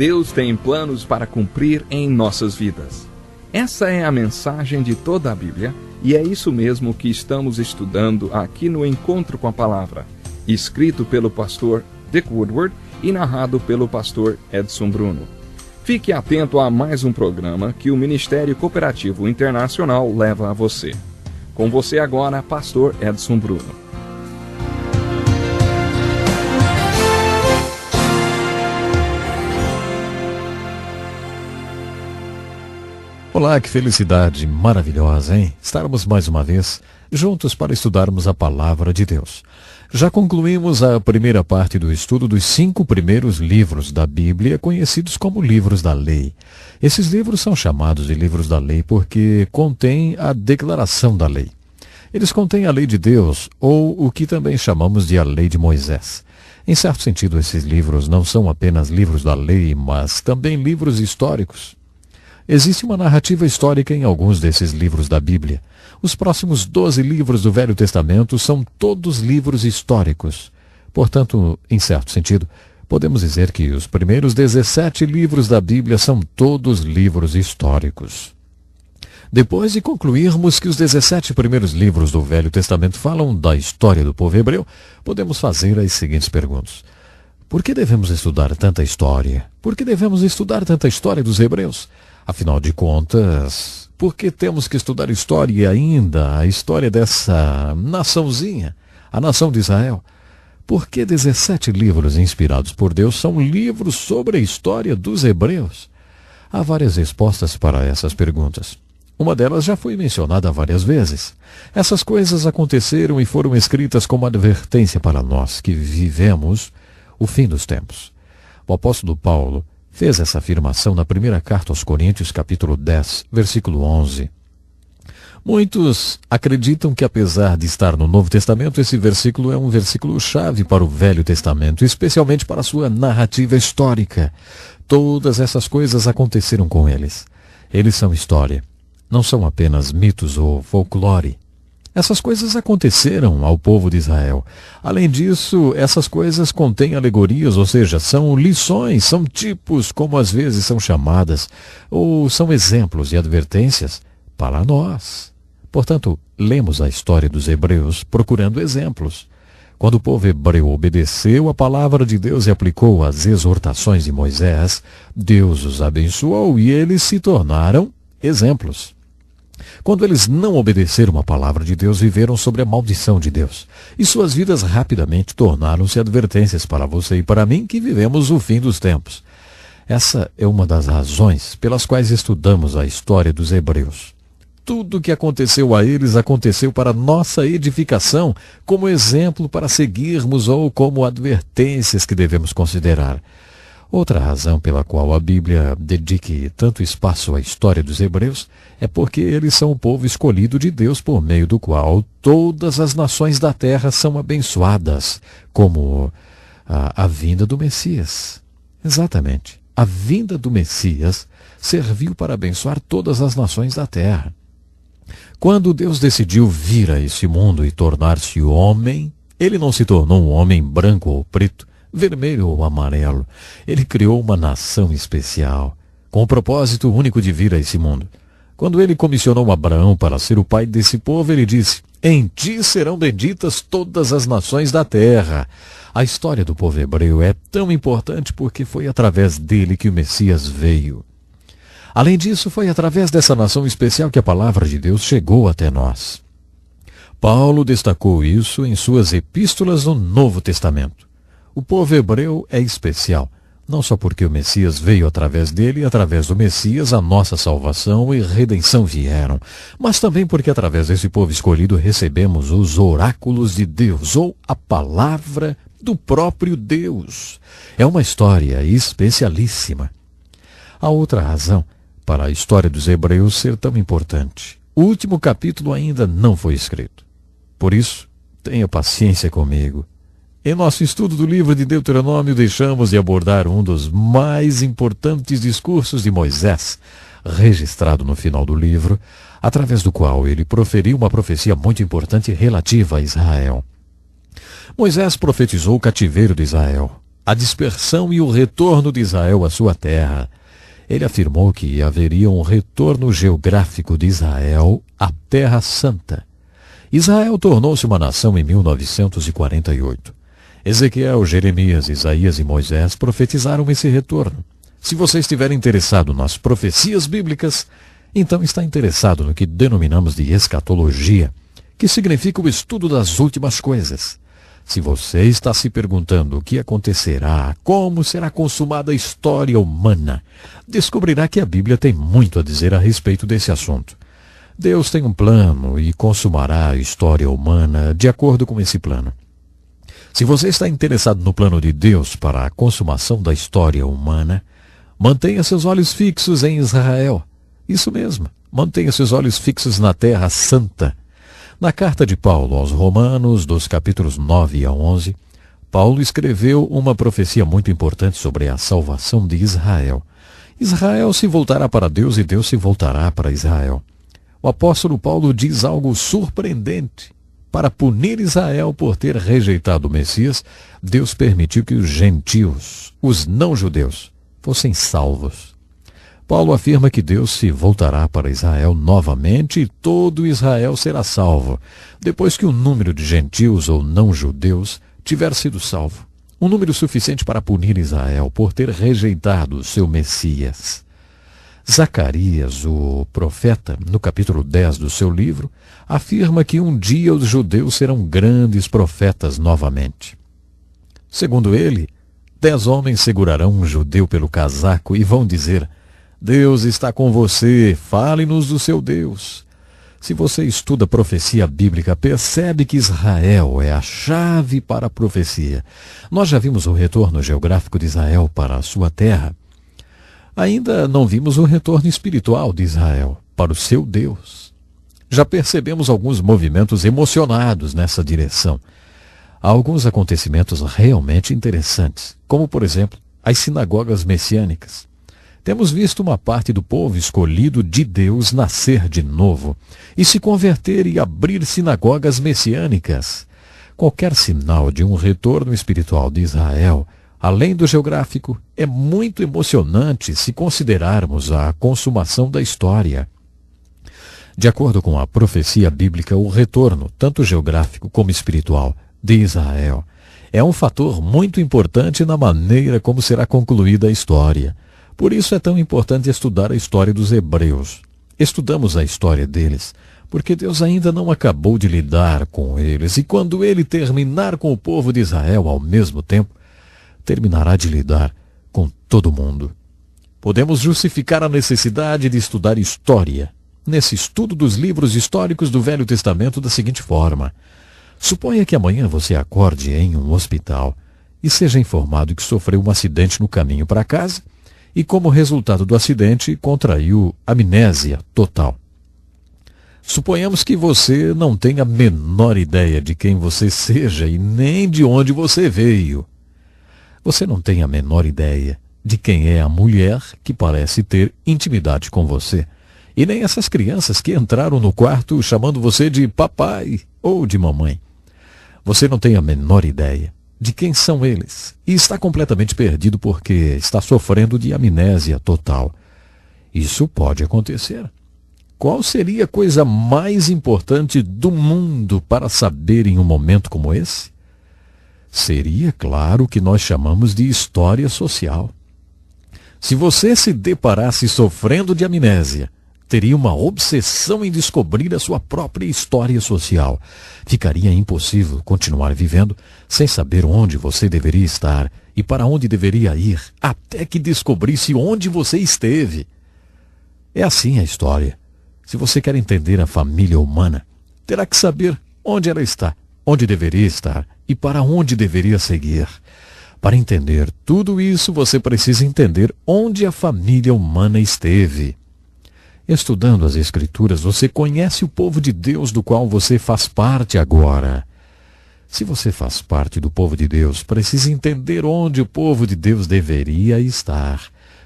Deus tem planos para cumprir em nossas vidas. Essa é a mensagem de toda a Bíblia e é isso mesmo que estamos estudando aqui no Encontro com a Palavra, escrito pelo pastor Dick Woodward e narrado pelo pastor Edson Bruno. Fique atento a mais um programa que o Ministério Cooperativo Internacional leva a você. Com você agora, pastor Edson Bruno. Olá, que felicidade maravilhosa, hein? Estarmos mais uma vez juntos para estudarmos a Palavra de Deus. Já concluímos a primeira parte do estudo dos 5 primeiros livros da Bíblia, conhecidos como livros da lei. Esses livros são chamados de livros da lei porque contêm a declaração da lei. Eles contêm a lei de Deus, ou o que também chamamos de a lei de Moisés. Em certo sentido, esses livros não são apenas livros da lei, mas também livros históricos. Existe uma narrativa histórica em alguns desses livros da Bíblia. Os próximos 12 livros do Velho Testamento são todos livros históricos. Portanto, em certo sentido, podemos dizer que os primeiros 17 livros da Bíblia são todos livros históricos. Depois de concluirmos que os 17 primeiros livros do Velho Testamento falam da história do povo hebreu, podemos fazer as seguintes perguntas. Por que devemos estudar tanta história? Por que devemos estudar tanta história dos hebreus? Afinal de contas, por que temos que estudar história e ainda a história dessa naçãozinha, a nação de Israel? Por que 17 livros inspirados por Deus são livros sobre a história dos hebreus? Há várias respostas para essas perguntas. Uma delas já foi mencionada várias vezes. Essas coisas aconteceram e foram escritas como advertência para nós que vivemos o fim dos tempos. O apóstolo Paulo fez essa afirmação na primeira carta aos Coríntios, capítulo 10, versículo 11. Muitos acreditam que, apesar de estar no Novo Testamento, esse versículo é um versículo-chave para o Velho Testamento, especialmente para a sua narrativa histórica. Todas essas coisas aconteceram com eles. Eles são história, não são apenas mitos ou folclore. Essas coisas aconteceram ao povo de Israel. Além disso, essas coisas contêm alegorias, ou seja, são lições, são tipos, como às vezes são chamadas, ou são exemplos e advertências para nós. Portanto, lemos a história dos hebreus procurando exemplos. Quando o povo hebreu obedeceu a palavra de Deus e aplicou as exortações de Moisés, Deus os abençoou e eles se tornaram exemplos. Quando eles não obedeceram a palavra de Deus, viveram sobre a maldição de Deus. E suas vidas rapidamente tornaram-se advertências para você e para mim que vivemos o fim dos tempos. Essa é uma das razões pelas quais estudamos a história dos hebreus. Tudo o que aconteceu a eles aconteceu para nossa edificação, como exemplo para seguirmos ou como advertências que devemos considerar. Outra razão pela qual a Bíblia dedique tanto espaço à história dos hebreus é porque eles são o povo escolhido de Deus por meio do qual todas as nações da terra são abençoadas, como a vinda do Messias. Exatamente. A vinda do Messias serviu para abençoar todas as nações da terra. Quando Deus decidiu vir a esse mundo e tornar-se homem, ele não se tornou um homem branco ou preto, vermelho ou amarelo. Ele criou uma nação especial, com o propósito único de vir a esse mundo. Quando ele comissionou Abraão para ser o pai desse povo, ele disse: "Em ti serão benditas todas as nações da terra." A história do povo hebreu é tão importante porque foi através dele que o Messias veio. Além disso, foi através dessa nação especial que a palavra de Deus chegou até nós. Paulo destacou isso em suas epístolas no Novo Testamento. O povo hebreu é especial, não só porque o Messias veio através dele e através do Messias a nossa salvação e redenção vieram, mas também porque através desse povo escolhido recebemos os oráculos de Deus, ou a palavra do próprio Deus. É uma história especialíssima. Há outra razão para a história dos hebreus ser tão importante. O último capítulo ainda não foi escrito. Por isso, tenha paciência comigo. Em nosso estudo do livro de Deuteronômio, deixamos de abordar um dos mais importantes discursos de Moisés, registrado no final do livro, através do qual ele proferiu uma profecia muito importante relativa a Israel. Moisés profetizou o cativeiro de Israel. a dispersão e o retorno de Israel à sua terra. Ele afirmou que haveria um retorno geográfico de Israel à Terra Santa. Israel tornou-se uma nação em 1948. Ezequiel, Jeremias, Isaías e Moisés profetizaram esse retorno. Se você estiver interessado nas profecias bíblicas, então está interessado no que denominamos de escatologia, que significa o estudo das últimas coisas. Se você está se perguntando o que acontecerá, como será consumada a história humana, descobrirá que a Bíblia tem muito a dizer a respeito desse assunto. Deus tem um plano e consumará a história humana de acordo com esse plano. Se você está interessado no plano de Deus para a consumação da história humana, mantenha seus olhos fixos em Israel. Isso mesmo, mantenha seus olhos fixos na Terra Santa. Na carta de Paulo aos Romanos, dos capítulos 9 a 11, Paulo escreveu uma profecia muito importante sobre a salvação de Israel. Israel se voltará para Deus e Deus se voltará para Israel. O apóstolo Paulo diz algo surpreendente. Para punir Israel por ter rejeitado o Messias, Deus permitiu que os gentios, os não-judeus, fossem salvos. Paulo afirma que Deus se voltará para Israel novamente e todo Israel será salvo, depois que o número de gentios ou não-judeus tiver sido salvo. Um número suficiente para punir Israel por ter rejeitado o seu Messias. Zacarias, o profeta, no capítulo 10 do seu livro, afirma que um dia os judeus serão grandes profetas novamente. Segundo ele, 10 homens segurarão um judeu pelo casaco e vão dizer: Deus está com você, fale-nos do seu Deus. Se você estuda a profecia bíblica, percebe que Israel é a chave para a profecia. Nós já vimos o retorno geográfico de Israel para a sua terra. Ainda não vimos o retorno espiritual de Israel para o seu Deus. Já percebemos alguns movimentos emocionados nessa direção. Há alguns acontecimentos realmente interessantes, como, por exemplo, as sinagogas messiânicas. Temos visto uma parte do povo escolhido de Deus nascer de novo e se converter e abrir sinagogas messiânicas. Qualquer sinal de um retorno espiritual de Israel, além do geográfico, é muito emocionante se considerarmos a consumação da história. De acordo com a profecia bíblica, o retorno, tanto geográfico como espiritual, de Israel é um fator muito importante na maneira como será concluída a história. Por isso é tão importante estudar a história dos hebreus. Estudamos a história deles, porque Deus ainda não acabou de lidar com eles, e quando ele terminar com o povo de Israel ao mesmo tempo, terminará de lidar com todo mundo. Podemos justificar a necessidade de estudar história nesse estudo dos livros históricos do Velho Testamento da seguinte forma. Suponha que amanhã você acorde em um hospital e seja informado que sofreu um acidente no caminho para casa e, como resultado do acidente, contraiu amnésia total. Suponhamos que você não tenha a menor ideia de quem você seja e nem de onde você veio. Você não tem a menor ideia de quem é a mulher que parece ter intimidade com você, e nem essas crianças que entraram no quarto chamando você de papai ou de mamãe. Você não tem a menor ideia de quem são eles e está completamente perdido porque está sofrendo de amnésia total. Isso pode acontecer. Qual seria a coisa mais importante do mundo para saber em um momento como esse? Seria, claro, o que nós chamamos de história social. Se você se deparasse sofrendo de amnésia, teria uma obsessão em descobrir a sua própria história social. Ficaria impossível continuar vivendo sem saber onde você deveria estar e para onde deveria ir, até que descobrisse onde você esteve. É assim a história. Se você quer entender a família humana, terá que saber onde ela está, onde deveria estar e para onde deveria seguir. Para entender tudo isso, você precisa entender onde a família humana esteve. Estudando as Escrituras, você conhece o povo de Deus do qual você faz parte agora. Se você faz parte do povo de Deus, precisa entender onde o povo de Deus deveria estar,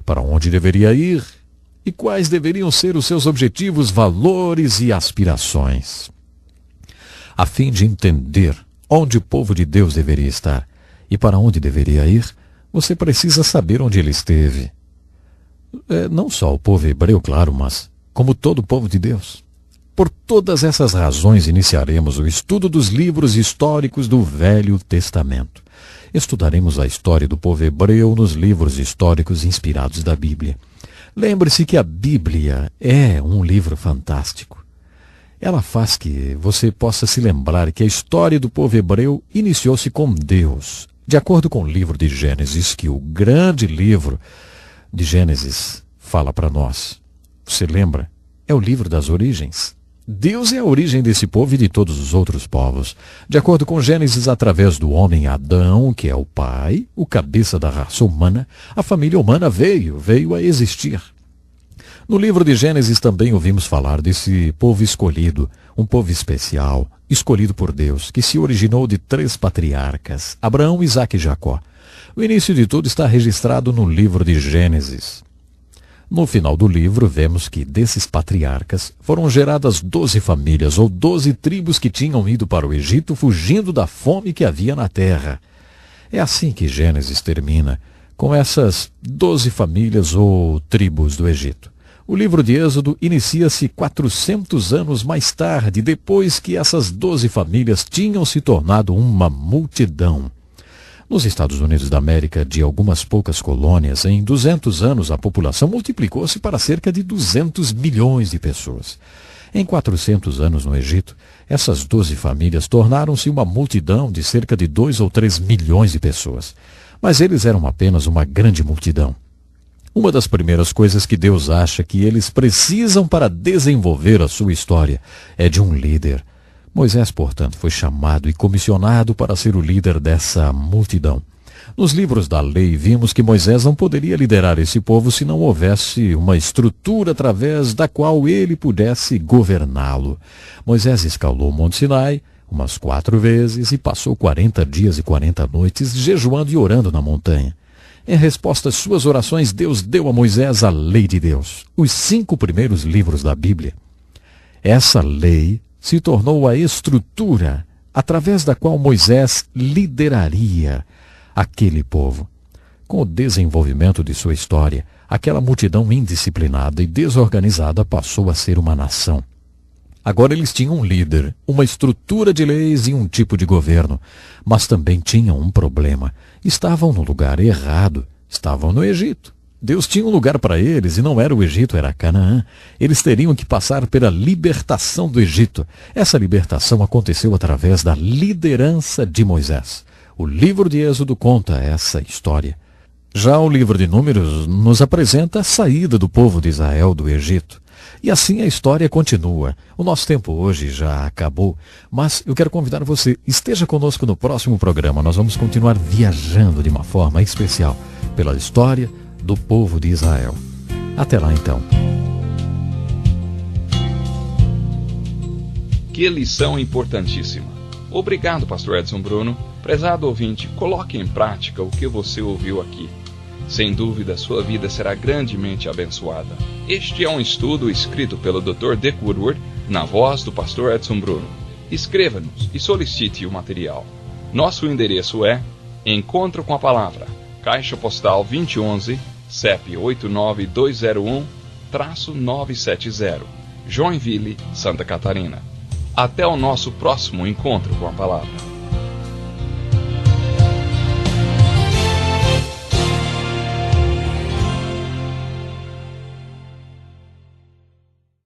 para onde deveria ir e quais deveriam ser os seus objetivos, valores e aspirações. A fim de entender onde o povo de Deus deveria estar e para onde deveria ir, Você precisa saber onde ele esteve. Não só o povo hebreu, claro, mas como todo o povo de Deus. Por todas essas razões, iniciaremos o estudo dos livros históricos do Velho Testamento. Estudaremos a história do povo hebreu nos livros históricos inspirados da Bíblia. Lembre-se que a Bíblia é um livro fantástico. Ela faz que você possa se lembrar que a história do povo hebreu iniciou-se com Deus. De acordo com o livro de Gênesis, que o grande livro de Gênesis fala para nós. Você lembra? É o livro das origens. Deus é a origem desse povo e de todos os outros povos. De acordo com Gênesis, através do homem Adão, que é o pai, o cabeça da raça humana, a família humana veio a existir. No livro de Gênesis também ouvimos falar desse povo escolhido, um povo especial, escolhido por Deus, que se originou de 3 patriarcas, Abraão, Isaque e Jacó. O início de tudo está registrado no livro de Gênesis. No final do livro, vemos que desses patriarcas foram geradas 12 famílias ou 12 tribos que tinham ido para o Egito fugindo da fome que havia na terra. É assim que Gênesis termina, com essas 12 famílias ou tribos do Egito. O livro de Êxodo inicia-se 400 anos mais tarde, depois que essas 12 famílias tinham se tornado uma multidão. Nos Estados Unidos da América, de algumas poucas colônias, em 200 anos a população multiplicou-se para cerca de 200 milhões de pessoas. Em 400 anos no Egito, essas 12 famílias tornaram-se uma multidão de cerca de 2 ou 3 milhões de pessoas. Mas eles eram apenas uma grande multidão. Uma das primeiras coisas que Deus acha que eles precisam para desenvolver a sua história é de um líder. Moisés, portanto, foi chamado e comissionado para ser o líder dessa multidão. Nos livros da lei, vimos que Moisés não poderia liderar esse povo se não houvesse uma estrutura através da qual ele pudesse governá-lo. Moisés escalou o Monte Sinai umas 4 vezes e passou 40 dias e 40 noites jejuando e orando na montanha. Em resposta às suas orações, Deus deu a Moisés a lei de Deus, os 5 primeiros livros da Bíblia. Essa lei se tornou a estrutura através da qual Moisés lideraria aquele povo. Com o desenvolvimento de sua história, aquela multidão indisciplinada e desorganizada passou a ser uma nação. Agora eles tinham um líder, uma estrutura de leis e um tipo de governo, mas também tinham um problema. Estavam no lugar errado, estavam no Egito. Deus tinha um lugar para eles e não era o Egito, era Canaã. Eles teriam que passar pela libertação do Egito. Essa libertação aconteceu através da liderança de Moisés. O livro de Êxodo conta essa história. Já o livro de Números nos apresenta a saída do povo de Israel do Egito. E assim a história continua. O nosso tempo hoje já acabou, mas eu quero convidar você, esteja conosco no próximo programa. Nós vamos continuar viajando de uma forma especial pela história do povo de Israel. Até lá então. Que lição importantíssima. Obrigado, pastor Edson Bruno. Prezado ouvinte, coloque em prática o que você ouviu aqui. Sem dúvida, sua vida será grandemente abençoada. Este é um estudo escrito pelo Dr. Dick Woodward, na voz do pastor Edson Bruno. Escreva-nos e solicite o material. Nosso endereço é Encontro com a Palavra, Caixa Postal 2011, CEP 89201-970, Joinville, Santa Catarina. Até o nosso próximo Encontro com a Palavra.